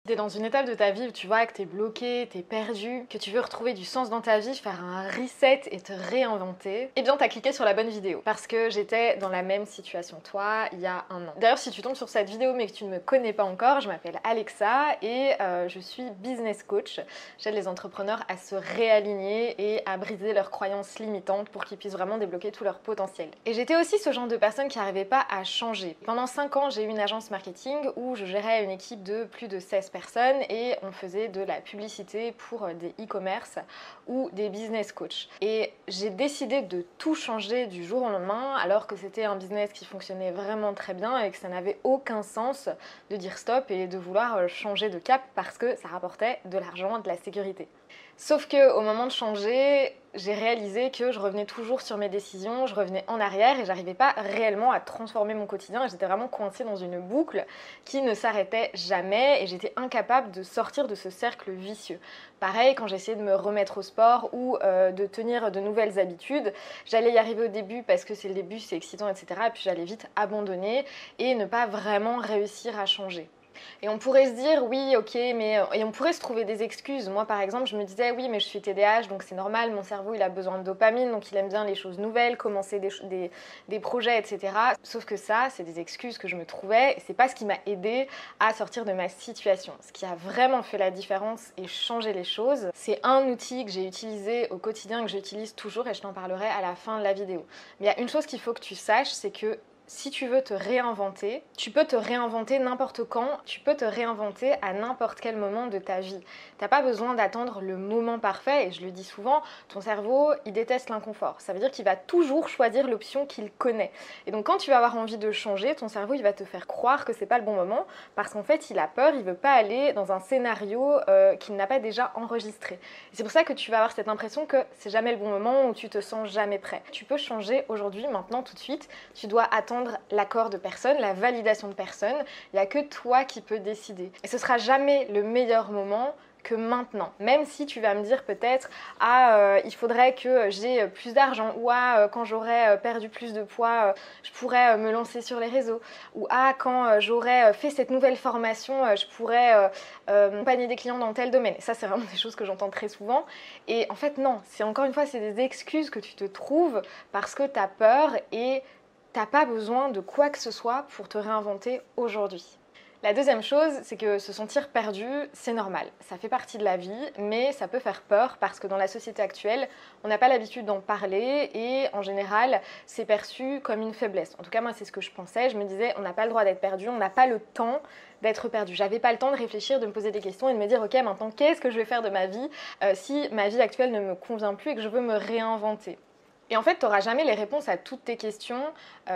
T'es dans une étape de ta vie où tu vois que t'es bloqué, t'es perdu, que tu veux retrouver du sens dans ta vie, faire un reset et te réinventer, eh bien t'as cliqué sur la bonne vidéo. Parce que j'étais dans la même situation que toi il y a un an. D'ailleurs, si tu tombes sur cette vidéo mais que tu ne me connais pas encore, je m'appelle Alexa et je suis business coach. J'aide les entrepreneurs à se réaligner et à briser leurs croyances limitantes pour qu'ils puissent vraiment débloquer tout leur potentiel. Et j'étais aussi ce genre de personne qui n'arrivait pas à changer. Pendant 5 ans, j'ai eu une agence marketing où je gérais une équipe de plus de 16 personnes et on faisait de la publicité pour des e-commerce ou des business coachs. Et j'ai décidé de tout changer du jour au lendemain alors que c'était un business qui fonctionnait vraiment très bien et que ça n'avait aucun sens de dire stop et de vouloir changer de cap parce que ça rapportait de l'argent, de la sécurité. Sauf qu'au moment de changer, j'ai réalisé que je revenais toujours sur mes décisions, je revenais en arrière et j'arrivais pas réellement à transformer mon quotidien et j'étais vraiment coincée dans une boucle qui ne s'arrêtait jamais et j'étais incapable de sortir de ce cercle vicieux. Pareil, quand j'essayais de me remettre au sport ou de tenir de nouvelles habitudes, j'allais y arriver au début parce que c'est le début, c'est excitant, etc. Et puis j'allais vite abandonner et ne pas vraiment réussir à changer. Et on pourrait se dire oui ok mais et on pourrait se trouver des excuses. Moi par exemple je me disais oui mais je suis TDAH donc c'est normal, mon cerveau il a besoin de dopamine donc il aime bien les choses nouvelles, commencer des projets etc. Sauf que ça c'est des excuses que je me trouvais et c'est pas ce qui m'a aidé à sortir de ma situation. Ce qui a vraiment fait la différence et changé les choses, c'est un outil que j'ai utilisé au quotidien, que j'utilise toujours et je t'en parlerai à la fin de la vidéo. Mais il y a une chose qu'il faut que tu saches, c'est que si tu veux te réinventer, tu peux te réinventer n'importe quand, tu peux te réinventer à n'importe quel moment de ta vie. T'as pas besoin d'attendre le moment parfait, et je le dis souvent, ton cerveau, il déteste l'inconfort. Ça veut dire qu'il va toujours choisir l'option qu'il connaît. Et donc quand tu vas avoir envie de changer, ton cerveau, il va te faire croire que c'est pas le bon moment, parce qu'en fait, il a peur, il veut pas aller dans un scénario qu'il n'a pas déjà enregistré. Et c'est pour ça que tu vas avoir cette impression que c'est jamais le bon moment, ou tu te sens jamais prêt. Tu peux changer aujourd'hui, maintenant, tout de suite. Tu dois attendre l'accord de personne, la validation de personne. Il n'y a que toi qui peux décider. Et ce sera jamais le meilleur moment que maintenant. Même si tu vas me dire peut-être il faudrait que j'ai plus d'argent ou quand j'aurai perdu plus de poids, je pourrais me lancer sur les réseaux ou quand j'aurai fait cette nouvelle formation, je pourrais accompagner des clients dans tel domaine. Et ça, c'est vraiment des choses que j'entends très souvent. Et en fait, non, c'est encore une fois, c'est des excuses que tu te trouves parce que tu as peur et t'as pas besoin de quoi que ce soit pour te réinventer aujourd'hui. La deuxième chose, c'est que se sentir perdu, c'est normal. Ça fait partie de la vie, mais ça peut faire peur parce que dans la société actuelle, on n'a pas l'habitude d'en parler et en général, c'est perçu comme une faiblesse. En tout cas, moi, c'est ce que je pensais. Je me disais, on n'a pas le droit d'être perdu, on n'a pas le temps d'être perdu. J'avais pas le temps de réfléchir, de me poser des questions et de me dire, ok, maintenant, qu'est-ce que je vais faire de ma vie si ma vie actuelle ne me convient plus et que je veux me réinventer. Et en fait, tu n'auras jamais les réponses à toutes tes questions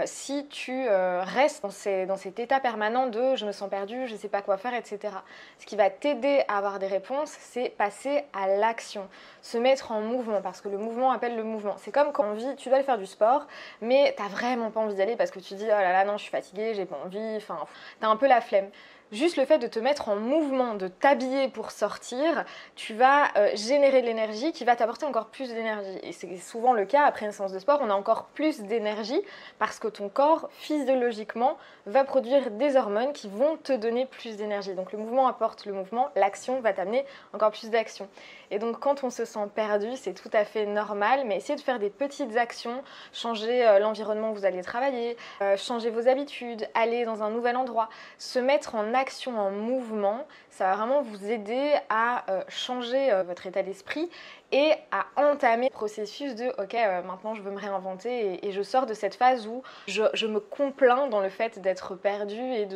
si tu restes dans cet état permanent de je me sens perdu, je ne sais pas quoi faire, etc. Ce qui va t'aider à avoir des réponses, c'est passer à l'action, se mettre en mouvement, parce que le mouvement appelle le mouvement. C'est comme quand tu dois aller faire du sport, mais tu n'as vraiment pas envie d'y aller parce que tu dis oh là là, non, je suis fatiguée, j'ai pas envie, enfin, tu as un peu la flemme. Juste le fait de te mettre en mouvement, de t'habiller pour sortir, tu vas générer de l'énergie qui va t'apporter encore plus d'énergie. Et c'est souvent le cas après une séance de sport, on a encore plus d'énergie parce que ton corps, physiologiquement, va produire des hormones qui vont te donner plus d'énergie. Donc le mouvement apporte le mouvement, l'action va t'amener encore plus d'action. Et donc quand on se sent perdu, c'est tout à fait normal, mais essayez de faire des petites actions, changer l'environnement où vous allez travailler, changer vos habitudes, aller dans un nouvel endroit, se mettre en action, en mouvement, ça va vraiment vous aider à changer votre état d'esprit et à entamer le processus de ok, maintenant je veux me réinventer et je sors de cette phase où je me complains dans le fait d'être perdue et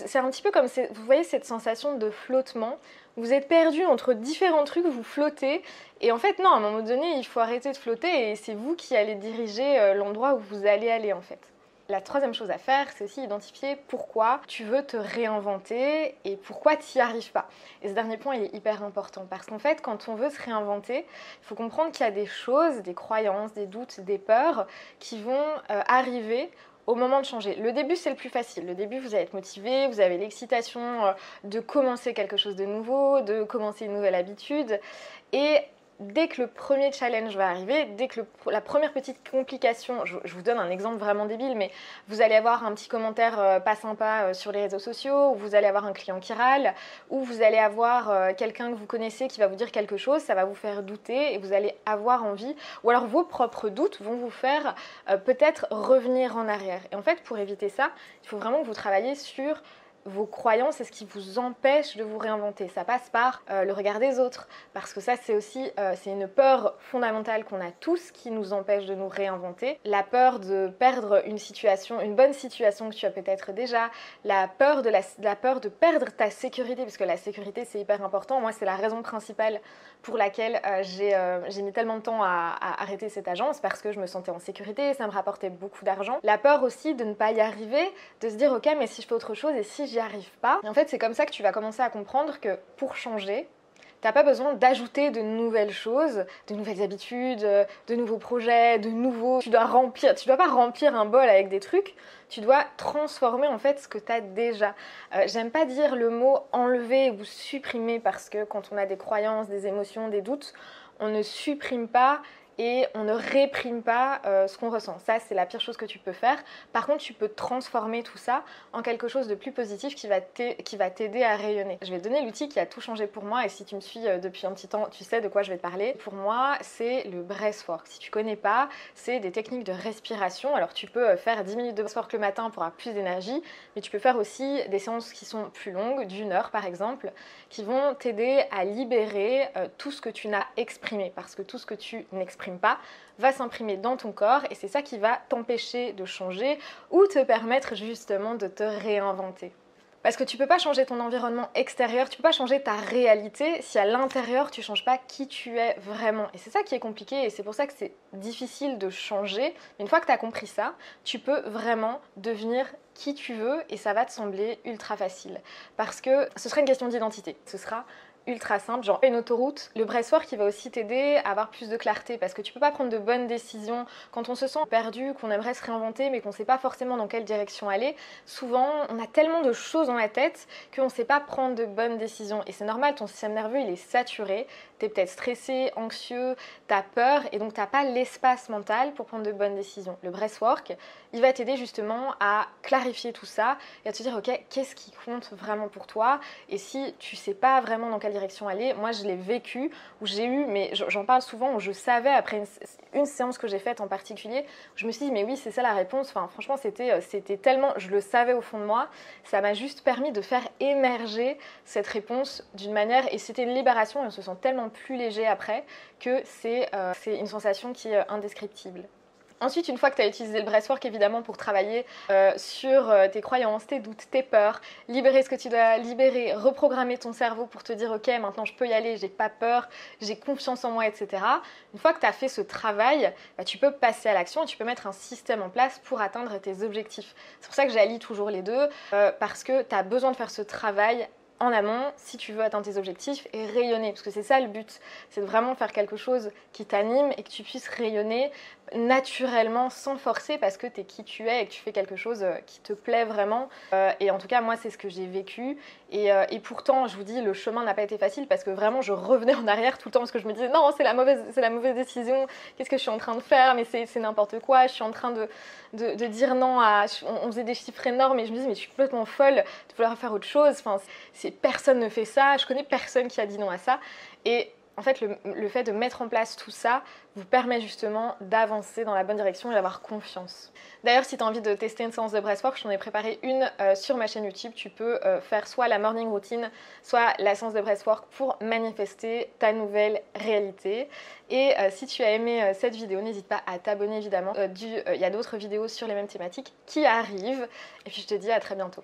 c'est un petit peu comme, vous voyez cette sensation de flottement, vous êtes perdu entre différents trucs, vous flottez et en fait non, à un moment donné il faut arrêter de flotter et c'est vous qui allez diriger l'endroit où vous allez aller en fait. La troisième chose à faire, c'est aussi identifier pourquoi tu veux te réinventer et pourquoi tu n'y arrives pas. Et ce dernier point, il est hyper important parce qu'en fait, quand on veut se réinventer, il faut comprendre qu'il y a des choses, des croyances, des doutes, des peurs qui vont arriver au moment de changer. Le début, c'est le plus facile. Le début, vous allez être motivé, vous avez l'excitation de commencer quelque chose de nouveau, de commencer une nouvelle habitude. Et dès que le premier challenge va arriver, dès que la première petite complication, je vous donne un exemple vraiment débile, mais vous allez avoir un petit commentaire pas sympa sur les réseaux sociaux, ou vous allez avoir un client qui râle, ou vous allez avoir quelqu'un que vous connaissez qui va vous dire quelque chose, ça va vous faire douter et vous allez avoir envie, ou alors vos propres doutes vont vous faire peut-être revenir en arrière. Et en fait, pour éviter ça, il faut vraiment que vous travailliez sur vos croyances et ce qui vous empêche de vous réinventer. Ça passe par le regard des autres, parce que ça c'est aussi c'est une peur fondamentale qu'on a tous qui nous empêche de nous réinventer. La peur de perdre une situation, une bonne situation que tu as peut-être déjà, la peur de perdre ta sécurité, parce que la sécurité c'est hyper important. Moi c'est la raison principale pour laquelle j'ai mis tellement de temps à arrêter cette agence, parce que je me sentais en sécurité, ça me rapportait beaucoup d'argent. La peur aussi de ne pas y arriver, de se dire ok mais si je fais autre chose et si j'y arrive pas. Et en fait, c'est comme ça que tu vas commencer à comprendre que pour changer, t'as pas besoin d'ajouter de nouvelles choses, de nouvelles habitudes, de nouveaux projets, de nouveaux... tu dois pas remplir un bol avec des trucs, tu dois transformer en fait ce que tu as déjà. J'aime pas dire le mot enlever ou supprimer parce que quand on a des croyances, des émotions, des doutes, on ne supprime pas et on ne réprime pas ce qu'on ressent. Ça, c'est la pire chose que tu peux faire. Par contre, tu peux transformer tout ça en quelque chose de plus positif qui va t'aider à rayonner. Je vais te donner l'outil qui a tout changé pour moi et si tu me suis depuis un petit temps, tu sais de quoi je vais te parler. Pour moi, c'est le breathwork. Si tu connais pas, c'est des techniques de respiration. Alors, tu peux faire 10 minutes de breathwork le matin pour avoir plus d'énergie, mais tu peux faire aussi des séances qui sont plus longues, d'1 heure par exemple, qui vont t'aider à libérer tout ce que tu n'as exprimé. Parce que tout ce que tu n'exprimes pas va s'imprimer dans ton corps et c'est ça qui va t'empêcher de changer ou te permettre justement de te réinventer. Parce que tu peux pas changer ton environnement extérieur, tu peux pas changer ta réalité si à l'intérieur tu changes pas qui tu es vraiment. Et c'est ça qui est compliqué et c'est pour ça que c'est difficile de changer. Mais une fois que tu as compris ça, tu peux vraiment devenir qui tu veux et ça va te sembler ultra facile. Parce que ce sera une question d'identité. Ce sera ultra simple, genre une autoroute. Le breathwork qui va aussi t'aider à avoir plus de clarté parce que tu peux pas prendre de bonnes décisions quand on se sent perdu, qu'on aimerait se réinventer mais qu'on sait pas forcément dans quelle direction aller. Souvent, on a tellement de choses dans la tête qu'on sait pas prendre de bonnes décisions et c'est normal, ton système nerveux il est saturé, t'es peut-être stressé, anxieux, t'as peur et donc t'as pas l'espace mental pour prendre de bonnes décisions. Le breathwork, il va t'aider justement à clarifier tout ça et à te dire ok, qu'est-ce qui compte vraiment pour toi et si tu sais pas vraiment dans quelle direction aller, moi je l'ai vécu où j'ai eu, mais j'en parle souvent, où je savais après une séance que j'ai faite en particulier, je me suis dit mais oui c'est ça la réponse, enfin franchement c'était tellement, je le savais au fond de moi, ça m'a juste permis de faire émerger cette réponse d'une manière et c'était une libération et on se sent tellement plus léger après que c'est une sensation qui est indescriptible. Ensuite, une fois que tu as utilisé le breathwork, évidemment, pour travailler sur tes croyances, tes doutes, tes peurs, libérer ce que tu dois libérer, reprogrammer ton cerveau pour te dire « Ok, maintenant je peux y aller, j'ai pas peur, j'ai confiance en moi, etc. » Une fois que tu as fait ce travail, bah, tu peux passer à l'action et tu peux mettre un système en place pour atteindre tes objectifs. C'est pour ça que j'allie toujours les deux, parce que tu as besoin de faire ce travail en amont si tu veux atteindre tes objectifs et rayonner parce que c'est ça le but, c'est de vraiment faire quelque chose qui t'anime et que tu puisses rayonner naturellement sans forcer parce que tu es qui tu es et que tu fais quelque chose qui te plaît vraiment et en tout cas moi c'est ce que j'ai vécu et pourtant je vous dis le chemin n'a pas été facile parce que vraiment je revenais en arrière tout le temps parce que je me disais non c'est la mauvaise décision, qu'est-ce que je suis en train de faire, mais c'est n'importe quoi, je suis en train de dire non à... On faisait des chiffres énormes et je me disais mais je suis complètement folle de vouloir faire autre chose, enfin, personne ne fait ça, je connais personne qui a dit non à ça et en fait, le fait de mettre en place tout ça vous permet justement d'avancer dans la bonne direction et d'avoir confiance. D'ailleurs, si tu as envie de tester une séance de breathwork, je t'en ai préparé une sur ma chaîne YouTube. Tu peux faire soit la morning routine, soit la séance de breathwork pour manifester ta nouvelle réalité. Et si tu as aimé cette vidéo, n'hésite pas à t'abonner évidemment. Il y a d'autres vidéos sur les mêmes thématiques qui arrivent. Et puis je te dis à très bientôt.